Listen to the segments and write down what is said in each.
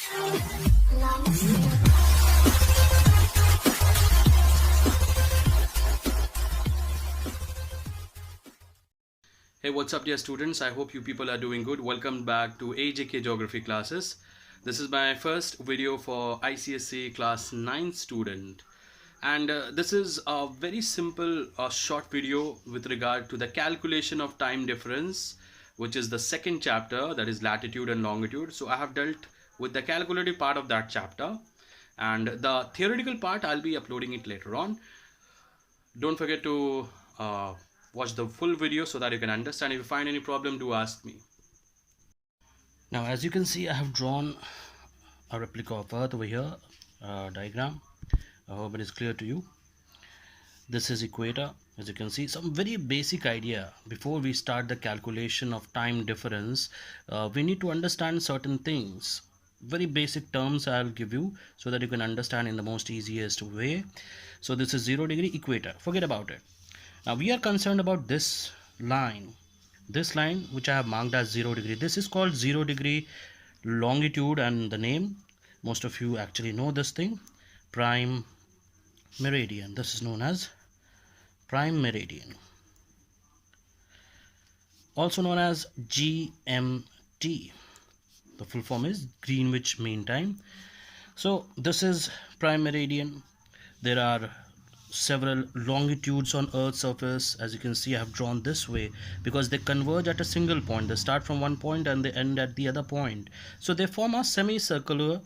Hey, what's up, dear students? I hope you people are doing good. Welcome back to AJK Geography classes. This is my first video for ICSE class 9 student, and this is a very simple short video with regard to the calculation of time difference, which is the second chapter, that is latitude and longitude. So I have dealt with the calculative part of that chapter, and the theoretical part I'll be uploading it later on. Don't forget to watch the full video so that you can understand. If you find any problem, do ask me. Now, as you can see, I have drawn a replica of Earth over here, diagram. I hope it is clear to you. This is equator. As you can see, some very basic idea before we start the calculation of time difference. We need to understand certain things. Very basic terms I'll give you so that you can understand in the most easiest way. So this is 0 degree equator. Forget about it. Now we are concerned about this line which I have marked as 0 degree. This is called 0 degree longitude, and the name, most of you actually know this thing, prime meridian. This is known as prime meridian, also known as GMT. The full form is Greenwich Mean Time. So this is prime meridian. There are several longitudes on Earth's surface. As you can see, I have drawn this way because they converge at a single point. They start from one point and they end at the other point. So they form a semicircular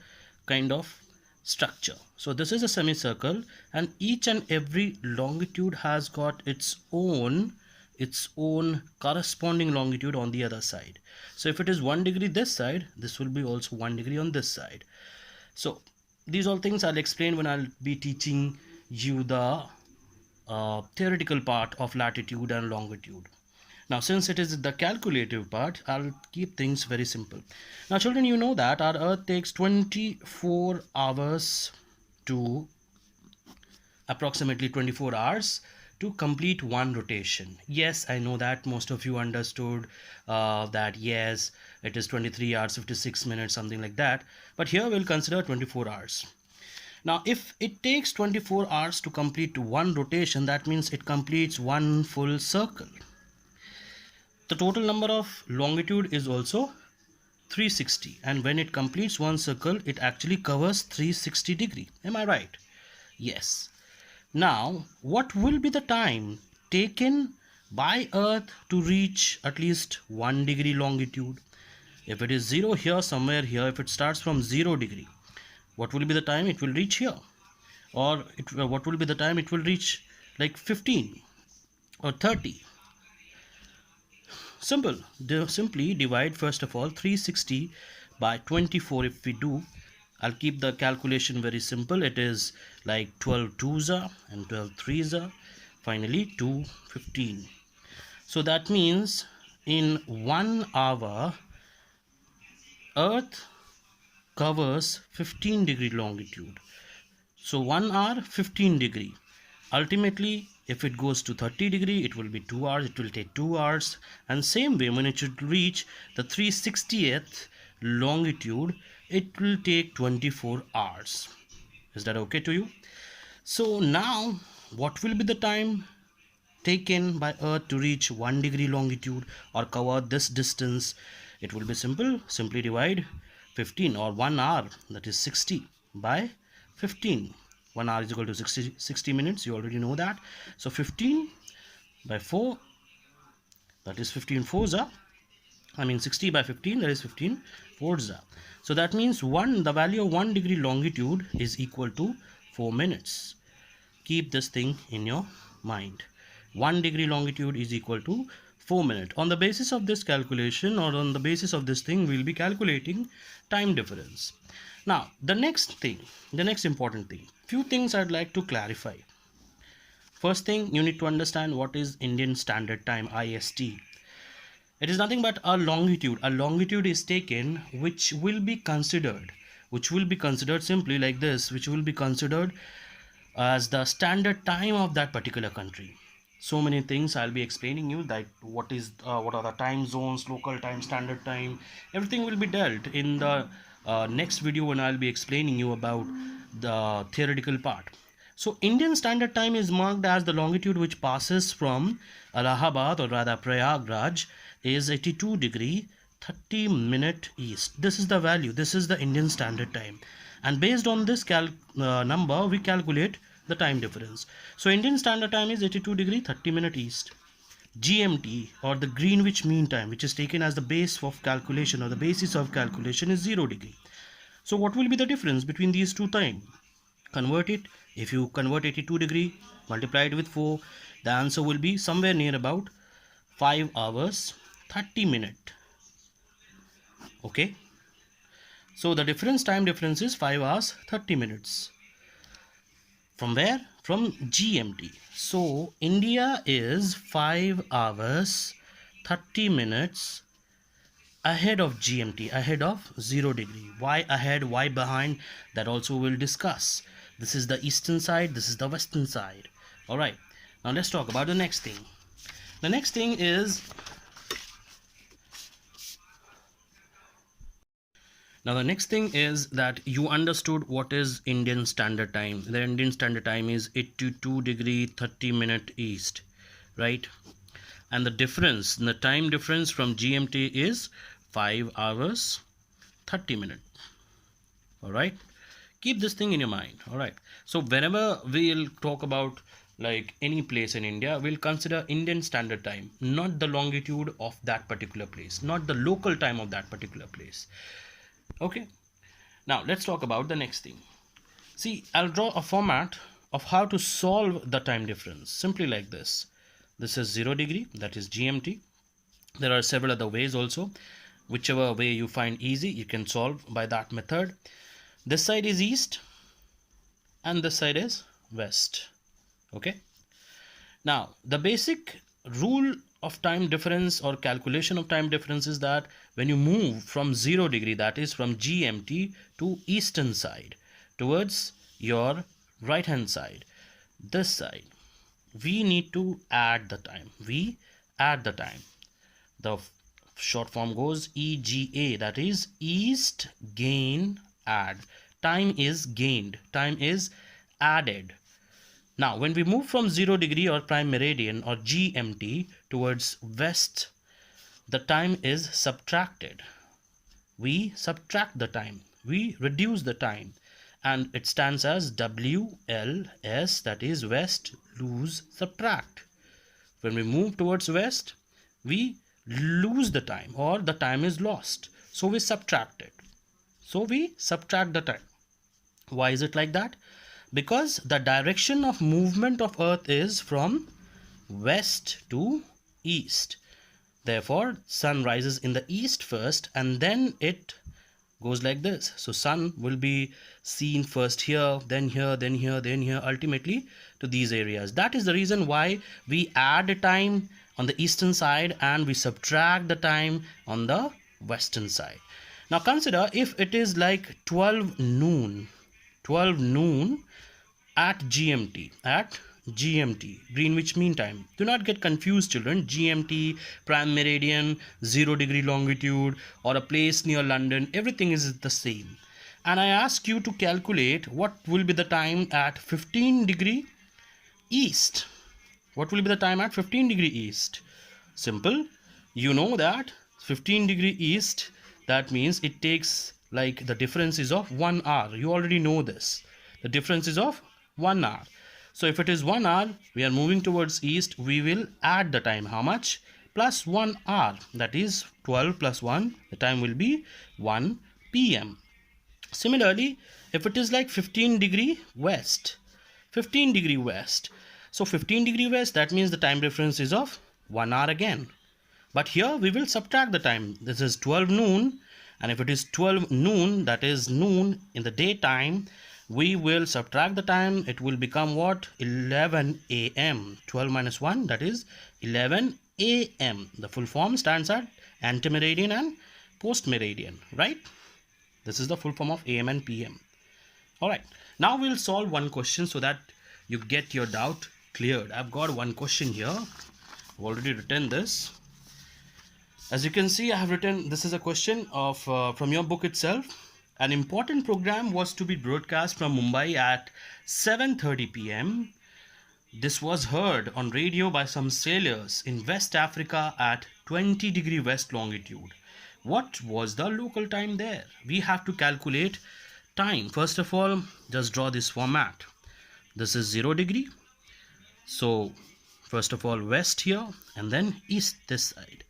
kind of structure. So this is a semicircle, and each and every longitude has got its own corresponding longitude on the other side. So if it is 1 degree this side, this will be also 1 degree on this side. So these all things I'll explain when I'll be teaching you the theoretical part of latitude and longitude. Now, since it is the calculative part, I'll keep things very simple. Now children, you know that our Earth takes 24 hours to approximately 24 hours to complete one rotation. Yes, I know that most of you understood that yes, it is 23 hours 56 minutes, something like that, but here we'll consider 24 hours. Now if it takes 24 hours to complete one rotation, that means it completes one full circle. The total number of longitude is also 360, and when it completes one circle, it actually covers 360 degree. Am I right? Yes. Now what will be the time taken by Earth to reach at least 1 degree longitude? If it is 0 here, somewhere here, if it starts from 0 degree, what will be the time it will reach here? Or what will be the time it will reach, like 15 or 30? Simple. Simply divide first of all 360 by 24. If we do, I'll keep the calculation very simple. It is like 12 twos are and 12 threes are, finally 215. So that means in 1 hour Earth covers 15 degree longitude. So 1 hour 15 degree. Ultimately, if it goes to 30 degree, it will be 2 hours. It will take 2 hours. And same way, when it should reach the 360th longitude, it will take 24 hours. Is that okay to you? So now what will be the time taken by Earth to reach 1 degree longitude or cover this distance? It will be simple. Simply divide 15, or 1 hour, that is 60, by 15. 1 hour is equal to 60 minutes. You already know that. So 15 by 4, that is 15 fours are, 60 by 15, that is 15 fours are. So that means the value of 1 degree longitude is equal to 4 minutes. Keep this thing in your mind. 1 degree longitude is equal to 4 minutes. On the basis of this calculation, or on the basis of this thing, we'll be calculating time difference. Now the next important thing, few things I'd like to clarify. First thing, you need to understand what is Indian Standard Time, IST. It is nothing but a longitude. A longitude is taken which will be considered simply like this, which will be considered as the standard time of that particular country. So many things I'll be explaining you, that what are the time zones, local time, standard time. Everything will be dealt in the next video when I'll be explaining you about the theoretical part. So Indian Standard Time is marked as the longitude which passes from Allahabad, or rather Prayagraj, is 82 degree 30 minute east. This is the value. This is the Indian Standard Time, and based on this number we calculate the time difference. So Indian Standard Time is 82 degree 30 minute east. GMT, or the Greenwich Mean Time, which is taken as the base of calculation or the basis of calculation, is 0 degree. So what will be the difference between these two time? Convert it. If you convert 82 degree, multiply it with 4, the answer will be somewhere near about 5 hours 30 minute. Okay, so the time difference is 5 hours 30 minutes. From where? From GMT. So India is 5 hours 30 minutes ahead of GMT, ahead of 0 degree. Why ahead, why behind, that also we'll discuss. This is the eastern side, this is the western side. Alright, now let's talk about the next thing. The next thing is, that you understood what is Indian Standard Time. The Indian Standard Time is 82 degree 30 minute east, right? And the time difference from GMT is 5 hours 30 minutes. All right, keep this thing in your mind. All right, so whenever we'll talk about like any place in India, we'll consider Indian Standard Time, not the longitude of that particular place, not the local time of that particular place. Okay, now let's talk about the next thing. See, I'll draw a format of how to solve the time difference, simply like this. This is 0 degree, that is GMT. There are several other ways also. Whichever way you find easy, you can solve by that method. This side is east and this side is west. Okay, now the basic rule of time difference or calculation of time difference is that when you move from 0 degree, that is from GMT, to eastern side towards your right hand side, this side, we need to add the time. We add the time. The short form goes EGA, that is east gain add. Time is gained, time is added. Now when we move from 0 degree or prime meridian or GMT towards west, the time is subtracted. We subtract the time, we reduce the time, and it stands as WLS, that is west lose subtract. When we move towards west, we lose the time, or the time is lost, so we subtract it. So we subtract the time. Why is it like that? Because the direction of movement of earth is from west to east. Therefore sun rises in the east first and then it goes like this. So sun will be seen first here, then here, then here, then here, ultimately to these areas. That is the reason why we add a time on the eastern side and we subtract the time on the western side. Now consider if it is like 12 noon at GMT, Greenwich Mean Time. Do not get confused, children. GMT, prime meridian, 0 degree longitude, or a place near London, everything is the same. And I ask you to calculate what will be the time at 15 degree east. What will be the time at 15 degree east? Simple. You know that 15 degree east, that means it takes, like, the difference is of 1 hour. You already know this. The difference is of 1 hour. So if it is 1 hour, we are moving towards east, we will add the time. How much? Plus 1 hour. That is 12 plus 1. The time will be 1 p.m. Similarly, if it is like 15 degree west. So 15 degree west, that means the time difference is of 1 hour again. But here we will subtract the time. This is 12 noon. And if it is 12 noon, that is noon in the daytime, we will subtract the time. It will become what? 11 a.m. 12 minus 1, that is 11 a.m. The full form stands at antemeridian and postmeridian, right? This is the full form of AM and PM. Alright, now we'll solve one question so that you get your doubt cleared. I've got one question here. I've already written this. As you can see, I have written, this is a question of from your book itself. An important program was to be broadcast from Mumbai at 7:30 p.m. This was heard on radio by some sailors in West Africa at 20° west longitude. What was the local time there? We have to calculate time. First of all, just draw this format. This is 0°. So, first of all, west here and then east this side.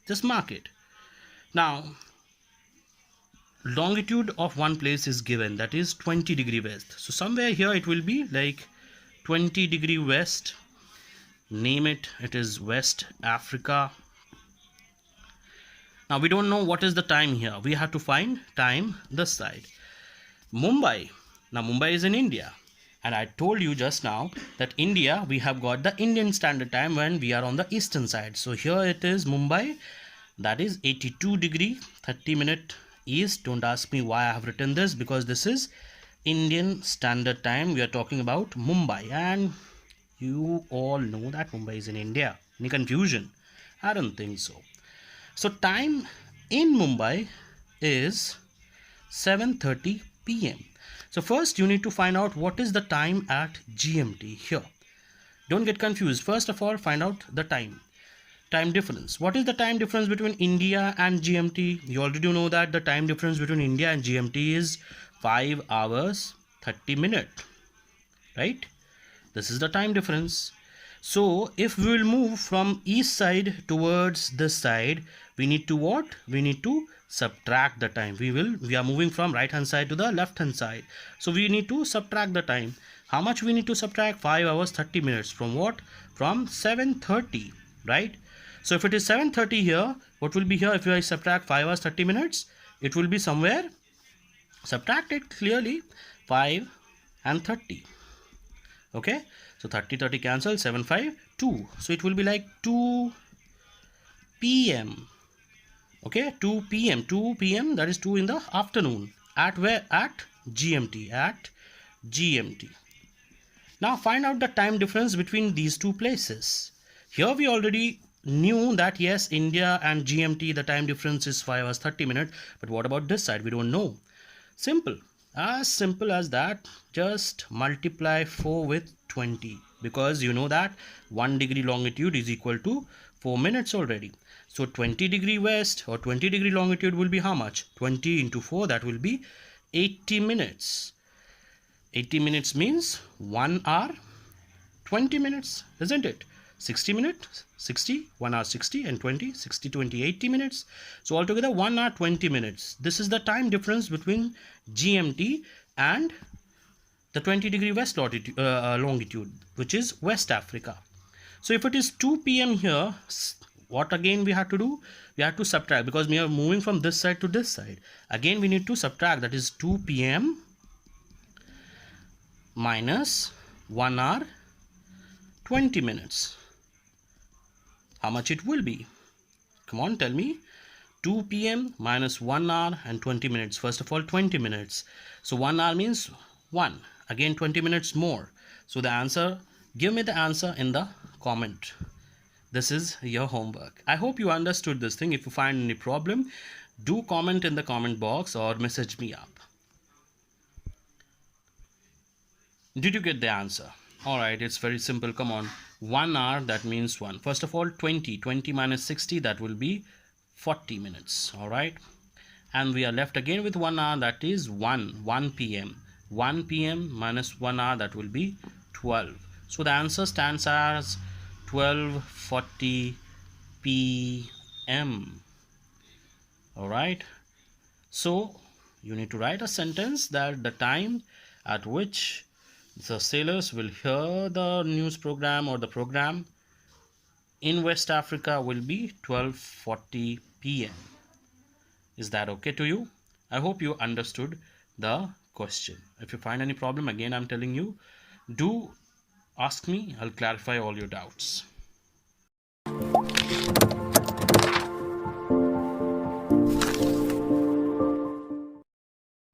Just mark it. Now, longitude of one place is given, that is 20° west. So, somewhere here it will be like 20° west. Name it, it is West Africa. Now we don't know what is the time here. We have to find time this side. Mumbai. Now Mumbai is in India. And I told you just now that India, we have got the Indian Standard Time when we are on the eastern side. So here it is Mumbai. That is 82°, 30-minute east. Don't ask me why I have written this, because this is Indian Standard Time. We are talking about Mumbai. And you all know that Mumbai is in India. Any confusion? I don't think so. So time in Mumbai is 7:30 p.m. So first you need to find out what is the time at GMT here. Don't get confused. First of all, find out the time difference. What is the time difference between India and GMT? You already know that the time difference between India and GMT is 5 hours 30 minutes, right? This is the time difference. So if we will move from east side towards this side, we need to what? We need to subtract the time. We are moving from right hand side to the left hand side. So we need to subtract the time. How much we need to subtract? 5 hours 30 minutes. From what? From 7:30, right? So if it is 7:30 here, what will be here if I subtract 5 hours 30 minutes? It will be somewhere, subtract it clearly, 5 and 30. Okay, so 30 cancel, 7 5 2. So it will be like 2 p.m. Okay, 2 p.m. That is 2 in the afternoon. At where? At GMT. At GMT. Now find out the time difference between these two places. Here we already knew that yes, India and GMT, the time difference is 5 hours 30 minutes. But what about this side? We don't know. Simple. As simple as that. Just multiply 4 with 20. Because you know that 1° longitude is equal to 4 minutes already. So 20° west or 20° longitude will be how much? 20 into 4, that will be 80 minutes. 80 minutes means 1 hour 20 minutes, isn't it? 60 minutes, 60, 1 hour 60 and 20, 60, 20, 80 minutes. So altogether 1 hour 20 minutes. This is the time difference between GMT and the 20° west longitude, which is West Africa. So if it is 2 p.m. here, what again we have to do? We have to subtract, because we are moving from this side to this side. Again we need to subtract, that is 2 p.m. minus 1 hour 20 minutes. How much it will be? Come on, tell me. 2 p.m. minus 1 hour and 20 minutes. First of all, 20 minutes. So 1 hour means 1. Again 20 minutes more. So the answer, give me the answer in the comment. This is your homework. I hope you understood this thing. If you find any problem, do comment in the comment box or message me up. Did you get the answer? Alright, it's very simple. Come on. 1 hour, that means 1. First of all, 20 minus 60, that will be 40 minutes. Alright. And we are left again with 1 hour, that is 1 p.m. 1 p.m. minus 1 hour, that will be 12. So the answer stands as 12:40 p.m. Alright. So you need to write a sentence that the time at which the sailors will hear the news program or the program in West Africa will be 12:40 p.m. Is that okay to you? I hope you understood the question. If you find any problem, again I'm telling you, do ask me. I'll clarify all your doubts.